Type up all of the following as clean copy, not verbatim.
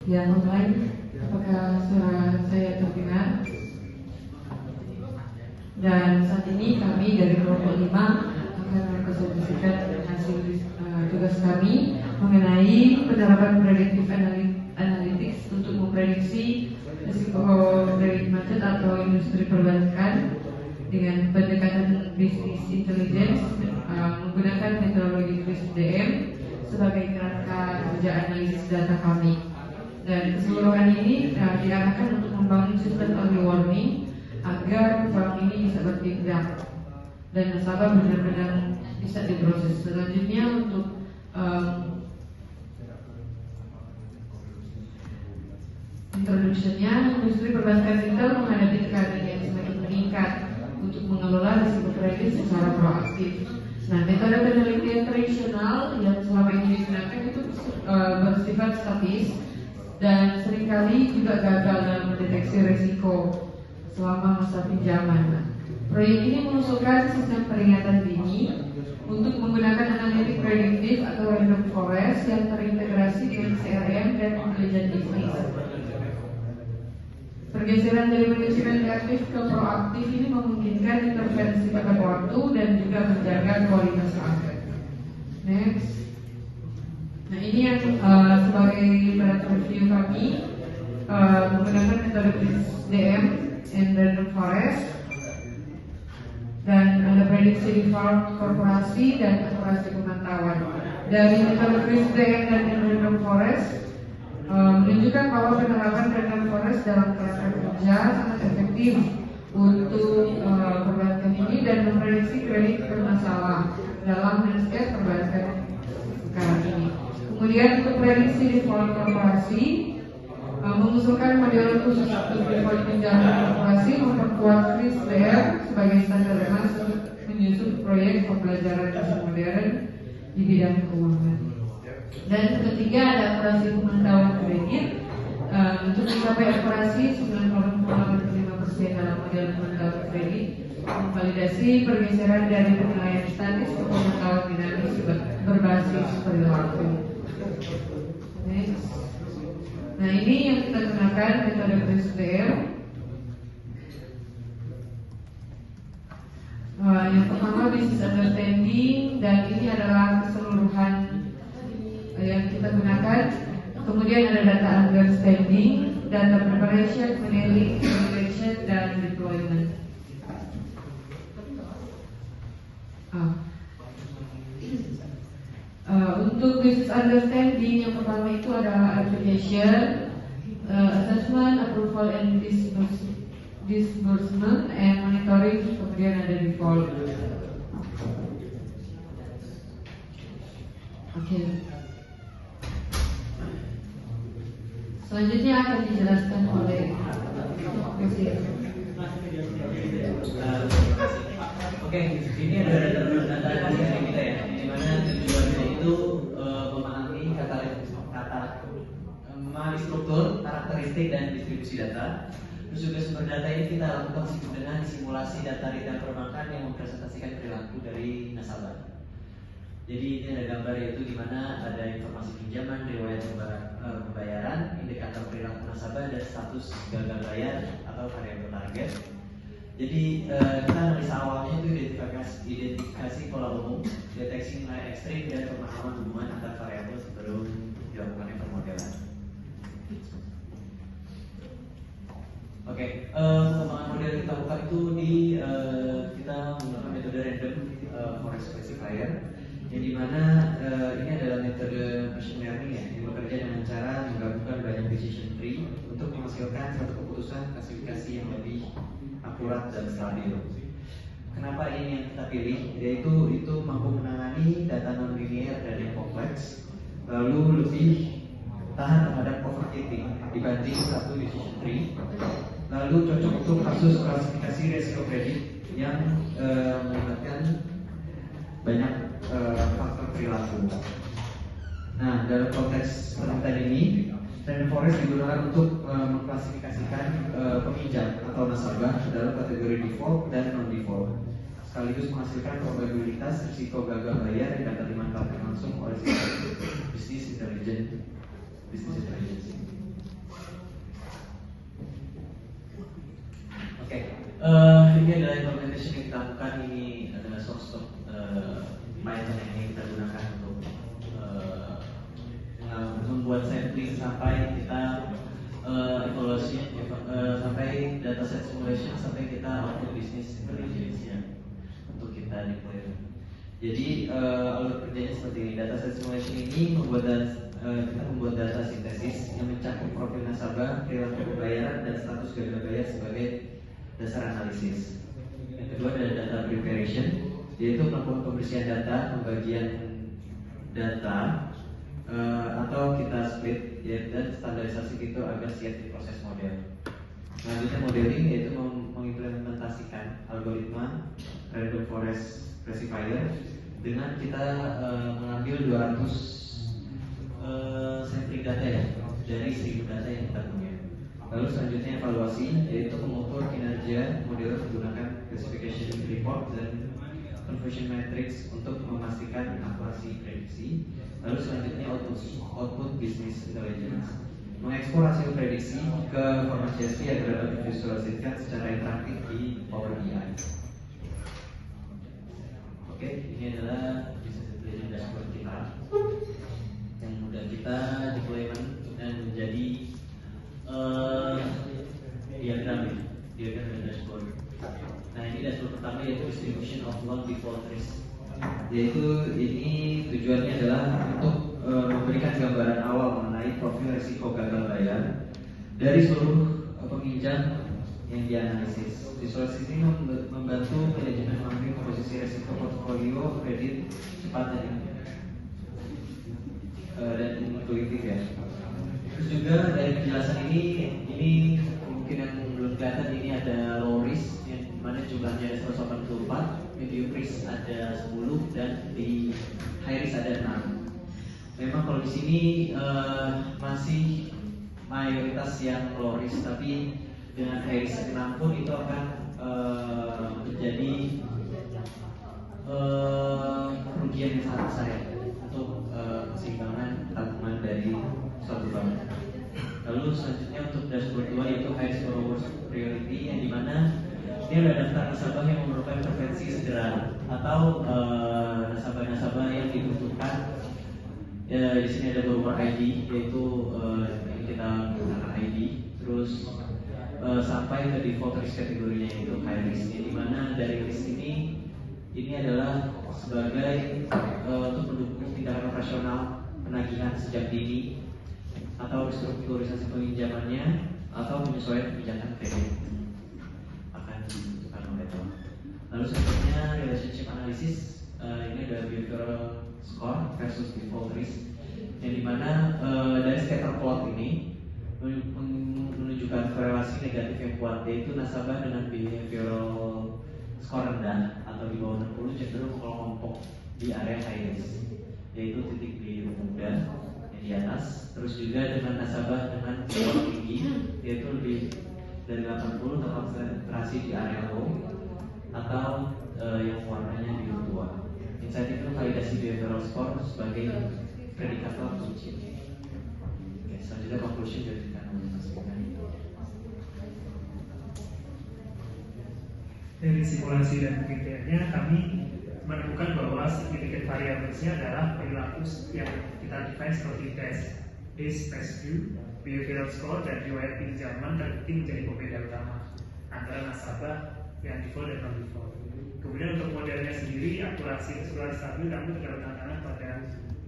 yang online. Apakah suara saya terdengar? Dan saat ini kami dari kelompok 5 akan mempresentasikan hasil tugas kami mengenai penerapan predictive analytics untuk memprediksi risiko kredit macet atau industri perbankan dengan pendekatan business intelligence menggunakan metodologi CRISP-DM sebagai kerangka kerja analisis data kami. Dan keseluruhan ini diarahkan untuk membangun sistem early warning agar bank ini bisa bertindak dan nasabah benar-benar bisa diproses. Selanjutnya untuk introduction-nya, industri perbankan retail menghadapi tekanan yang semakin meningkat untuk mengelola risiko kredit secara proaktif. Nah, metode penelitian tradisional yang selama ini digunakan itu bersifat statis dan seringkali juga gagal dalam mendeteksi risiko selama masa pinjaman. Proyek ini mengusulkan sistem peringatan dini untuk menggunakan analitik prediktif atau random forest yang terintegrasi dengan CRM dan intelijen bisnis. Pergeseran dari manajemen reaktif ke proaktif ini memungkinkan intervensi pada waktu dan juga menjaga kualitas aset. Next. Nah, ini yang sebagai barat review kami menggunakan metode CRM and random forest, dan ada prediksi default korporasi dan akurasi pemantauan. Dari metode CRISP-DM dan random forest menunjukkan bahwa penerapan random forest dalam kerangka kerja sangat efektif untuk perbankan ini dan memprediksi kredit bermasalah dalam landscape perbankan sekarang ini. Kemudian untuk prediksi default korporasi mengusulkan model khusus untuk default pinjaman korporasi, memperkuat CRISP-DM sebagai standar untuk menyusun proyek pembelajaran dasar modern di bidang keuangan. Dan ketiga ada akurasi pemantauan kredit untuk mencapai akurasi 90,5% dalam model pemantauan kredit, memvalidasi pergeseran dari penilaian statis ke pemantauan dinamis berbasis perilaku. Next. Nah, ini yang kita gunakan metode CRISP-DM. Yang pertama business understanding, dan ini adalah keseluruhan yang kita gunakan. Kemudian ada data understanding, data preparation, modeling, simulation, dan deployment. Untuk business understanding yang pertama itu adalah application, assessment, approval and disbursement, and monitoring, kemudian ada default. Oke. Selanjutnya akan dijelaskan oleh Oke, ini ada data dari kita ya, di mana tujuannya itu memahami struktur, karakteristik dan distribusi data. Terus juga sumber data ini kita lakukan dengan simulasi data retail perbankan yang mempresentasikan perilaku dari nasabah. Jadi ini ada gambar yaitu di mana ada informasi pinjaman, riwayat pembayaran, indikator perilaku nasabah, dan status gagal bayar atau variabel target. Jadi kita analisa awalnya itu identifikasi pola umum, deteksi nilai ekstrim, dan pemahaman hubungan antar variabel sebelum dilakukan permodelan. Oke, pengembangan model kita lakukan itu kita menggunakan metode random forest classifier, yang dimana ini adalah metode machine learning ya, yang bekerja dengan cara menggabungkan banyak decision tree untuk menghasilkan satu keputusan klasifikasi yang lebih akurat dan stabil. Kenapa ini yang kita pilih? Yaitu itu mampu menangani data non-linear dan yang kompleks, lalu lebih tahan terhadap overfitting dibanding satu decision tree, lalu cocok untuk kasus klasifikasi risiko kredit yang melibatkan banyak faktor perilaku. Nah, dalam konteks penelitian ini, random forest digunakan untuk mengklasifikasikan peminjam atau nasabah dalam kategori default dan non-default, sekaligus menghasilkan probabilitas risiko gagal bayar yang dapat dimanfaatkan langsung oleh sistem business intelligence. Ini adalah implementation yang kita lakukan. Ini adalah source of Python yang kita gunakan untuk membuat sampling sampai kita evaluasi sampai data set simulation sampai kita output business intelligence ya untuk kita deploy. Jadi alur kerjanya seperti ini. Data set simulation ini kita membuat data sintesis yang mencakup profil nasabah, perilaku pembayaran, dan status gagal bayar sebagai dasar analisis. Yang kedua adalah data preparation, yaitu melakukan pembersihan data, pembagian data, atau kita split ya, dan standarisasi itu agar siap diproses model. Selanjutnya modeling, yaitu mengimplementasikan algoritma random forest classifier dengan kita mengambil 200 sampling data ya dari 1000 data yang kita punya. Lalu selanjutnya evaluasi, yaitu mengukur kinerja model menggunakan classification report dan conversion matrix untuk memastikan akurasi prediksi. Lalu selanjutnya output business intelligence, mengekspor hasil prediksi ke format CSV agar dapat divisualisasikan secara interaktif di Power BI. Oke, ini adalah business intelligence dashboard kita yang mudah kita deployment dan menjadi diagram dan dashboard. Nah, ini dashboard pertama yaitu distribution of loan default risk. Yaitu ini tujuannya adalah untuk memberikan gambaran awal mengenai profil risiko gagal bayar dari seluruh peminjam yang dianalisis. Visualisasi ini membantu manajemen mengambil posisi risiko portfolio kredit cepat dan intuitif ya. Terus juga dari penjelasan ini mungkin yang belum kelihatan, ini ada low risk yang mana jumlahnya ada 184, medium risk ada 10, dan di high risk ada 6. Memang kalau di sini masih mayoritas yang low risk, tapi dengan high risk 6 pun itu akan menjadi kerugian yang sangat besar ya untuk keseimbangan tabungan dari suatu bank. Lalu selanjutnya untuk dashboard 2 yaitu highest borrower priority, yang dimana ini ada daftar nasabah yang memerlukan intervensi segera atau nasabah-nasabah yang dibutuhkan. Ya, di sini ada borrower ID, yaitu yang kita menggunakan ID, terus sampai ke default risk kategorinya yaitu high risk, yang dimana dari risk ini adalah sebagai untuk mendukung tindakan operasional penagihan sejak dini atau restrukturisasi pinjamannya atau penyesuaian kebijakan kredit akan dibutuhkan oleh bank. Lalu selanjutnya relationship analysis, ini ada behavioral score versus default risk, yang dimana dari scatter plot ini menunjukkan korelasi negatif yang kuat, yaitu nasabah dengan behavioral skor rendah atau di bawah 60 cenderung kelompok di area high risk, yaitu titik biru muda yang di atas. Terus juga dengan nasabah dengan skor tinggi, yaitu lebih dari 80 terkonsentrasi di area low atau yang warnanya biru tua. Insight itu validasi behavioral score sebagai predikator kunci. Oke, selanjutnya conclusion dari kita memastikan. Dari simulasi dan kriterianya kami menemukan bahwa significant variablesnya adalah perilaku yang kita define seperti base view, behavioral score, dan riwayat pinjaman terbukti menjadi pembeda utama antara nasabah yang default dan non-default. Kemudian untuk modelnya sendiri, akurasi keseluruhan stabil, namun terdapat tantangan pada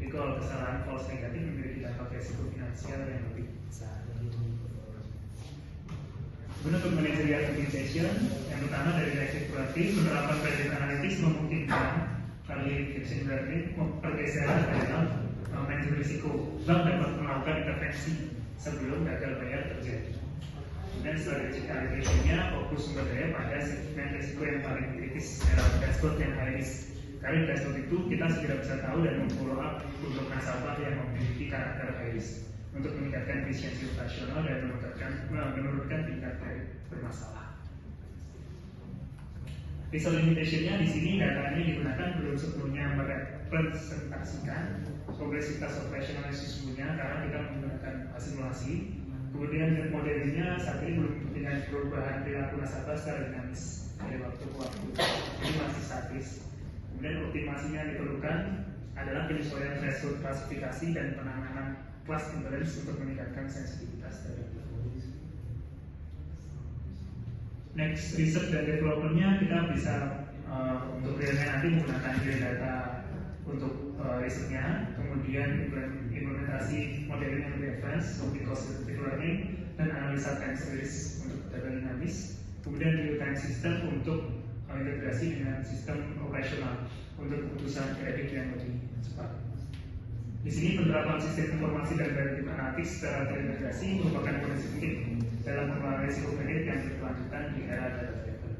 kalau kesalahan false negatif memiliki dampak resiko finansial yang lebih besar. Kemudian untuk managerial optimization, yang pertama dari reaksi kuratif, penerapan predictive analytics memungkinkan kali regression learning pergeseran dalam manajemen risiko. Bank dapat melakukan intervensi sebelum gagal bayar terjadi. Dan strategi allocation-nya fokus sumber daya pada segmen risiko yang paling kritis dalam dashboard yang high risk. Karena di dashboard itu kita segera bisa tahu dan memfollow up untuk nasabah yang memiliki karakter high risk untuk meningkatkan efisiensi operasional dan menurunkan tingkat kredit bermasalah. Result limitation-nya di sini datanya digunakan belum sebelumnya merepresentasikan progresivitas operasional yang sesungguhnya karena kita menggunakan simulasi. Kemudian modelnya saat ini belum dengan perubahan perilaku nasabah secara dinamis dari waktu ke waktu, ini masih statis. Kemudian optimasinya yang diperlukan adalah penyesuaian threshold klasifikasi dan penanganan class imbalance untuk meningkatkan sensitivitas dari next research dan developmentnya kita bisa untuk realnya nanti menggunakan real data untuk risetnya, kemudian implementasi modeling yang lebih advance seperti cognitive learning dan analisa time series untuk data dinamis, kemudian real time system untuk integrasi dengan sistem operasional untuk keputusan kredit yang lebih cepat. Di sini penerapan sistem informasi dan prediktif analytics secara terintegrasi merupakan kondisi penting dalam pengelolaan risiko kredit yang berkelanjutan di era data driven.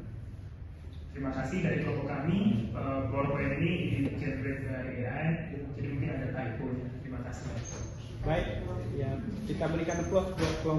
Terima kasih dari kelompok kami. PowerPoint ini di-generate dari AI, jadi mungkin ada typo-nya. Terima kasih. Baik, ya kita berikan applause buat kelompok